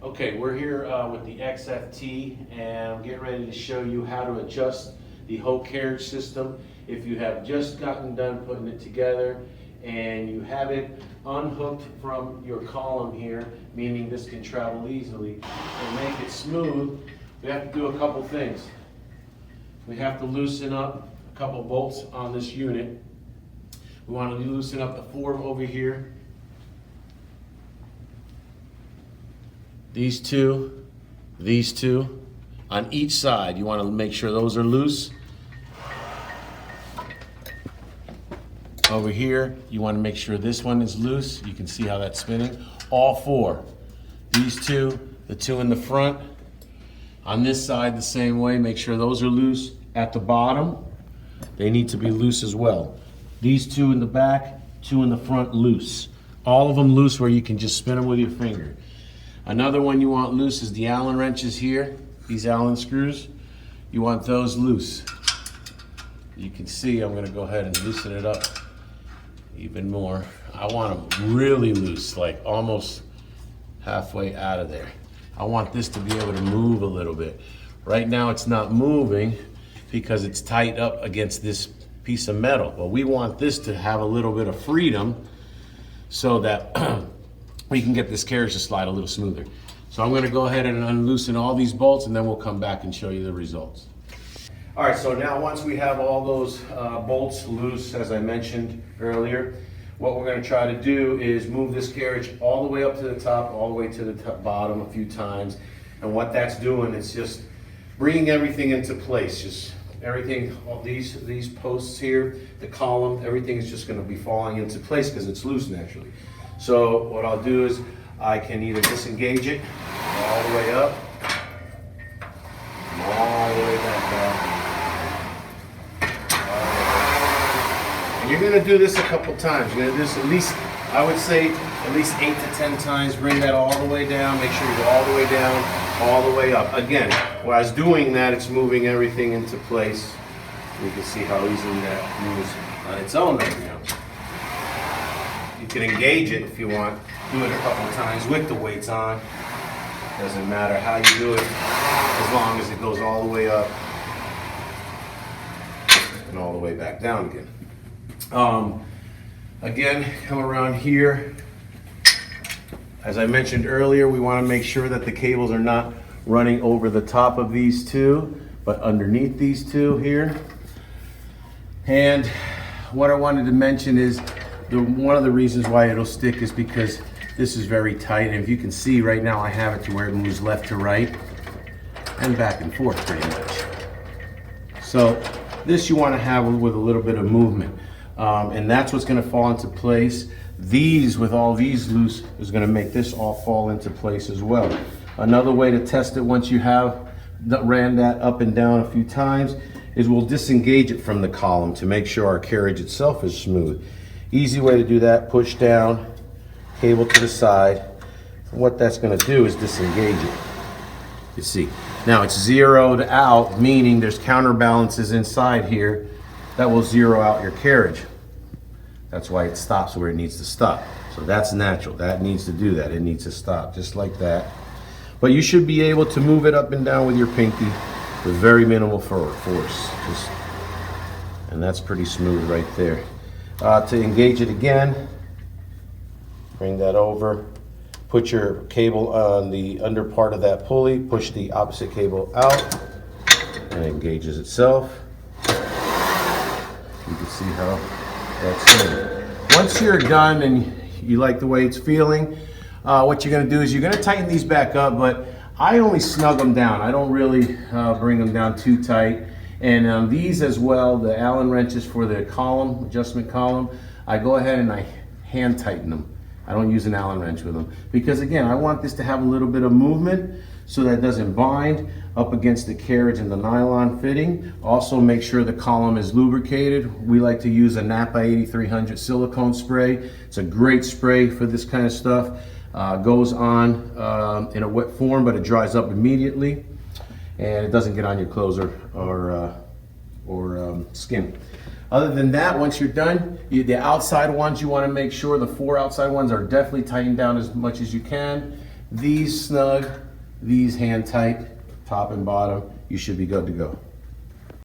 Okay, we're here with the XFT, and I'm getting ready to show you how to adjust the whole carriage system. If you have just gotten done putting it together and you have it unhooked from your column here, meaning this can travel easily, and make it smooth, we have to do a couple things. We have to loosen up a couple bolts on this unit. We want to loosen up the form over here. These two on each side. You want to make sure those are loose. Over here, you want to make sure this one is loose. You can see how that's spinning. All four. These two, the two in the front. On this side, the same way. Make sure those are loose. At the bottom, they need to be loose as well. These two in the back, two in the front, loose. All of them loose where you can just spin them with your finger. Another one you want loose is the Allen wrenches here, these Allen screws. You want those loose. You can see I'm going to go ahead and loosen it up even more. I want them really loose, like almost halfway out of there. I want this to be able to move a little bit. Right now it's not moving because it's tight up against this piece of metal. But we want this to have a little bit of freedom so that we can get this carriage to slide a little smoother. So I'm going to go ahead and unloosen all these bolts, and then we'll come back and show you the results. All right, so now once we have all those bolts loose, as I mentioned earlier, what we're going to try to do is move this carriage all the way up to the top, all the way to the bottom a few times. And what that's doing is just bringing everything into place. Just everything, all these posts here, the column, everything is just going to be falling into place because it's loose naturally. So what I'll do is I can either disengage it all the way up, all the way back down. And you're going to do this a couple times. You're going to do this at least, I would say, at least 8 to 10 times. Bring that all the way down. Make sure you go all the way down, all the way up. Again, while I was doing that, it's moving everything into place. You can see how easily that moves on its own right now. You can engage it if you want. Do it a couple of times with the weights on. Doesn't matter how you do it, as long as it goes all the way up and all the way back down again. Again, come around here. As I mentioned earlier, we want to make sure that the cables are not running over the top of these two, but underneath these two here. And what I wanted to mention is one of the reasons why it'll stick is because this is very tight. And if you can see right now, I have it to where it moves left to right and back and forth pretty much. So this you want to have with a little bit of movement. And that's what's going to fall into place. These, with all these loose, is going to make this all fall into place as well. Another way to test it once you have ran that up and down a few times is we'll disengage it from the column to make sure our carriage itself is smooth. Easy way to do that, push down, cable to the side. And what that's going to do is disengage it. You see, now it's zeroed out, meaning there's counterbalances inside here that will zero out your carriage. That's why it stops where it needs to stop. So that's natural. That needs to do that. It needs to stop just like that. But you should be able to move it up and down with your pinky with very minimal force. And that's pretty smooth right there. To engage it again, bring that over, put your cable on the under part of that pulley, push the opposite cable out, and it engages itself. You can see how that's doing. Once you're done and you like the way it's feeling, what you're going to do is you're going to tighten these back up, but I only snug them down. I don't really bring them down too tight. And these as well, the Allen wrenches for the column, adjustment column, I go ahead and I hand tighten them. I don't use an Allen wrench with them. Because again, I want this to have a little bit of movement so that it doesn't bind up against the carriage and the nylon fitting. Also make sure the column is lubricated. We like to use a Napa 8300 silicone spray. It's a great spray for this kind of stuff. Goes on in a wet form, but it dries up immediately. And it doesn't get on your clothes or skin. Other than that, once you're done, the outside ones, you want to make sure the 4 outside ones are definitely tightened down as much as you can. these snug, these hand tight, top and bottom, you should be good to go.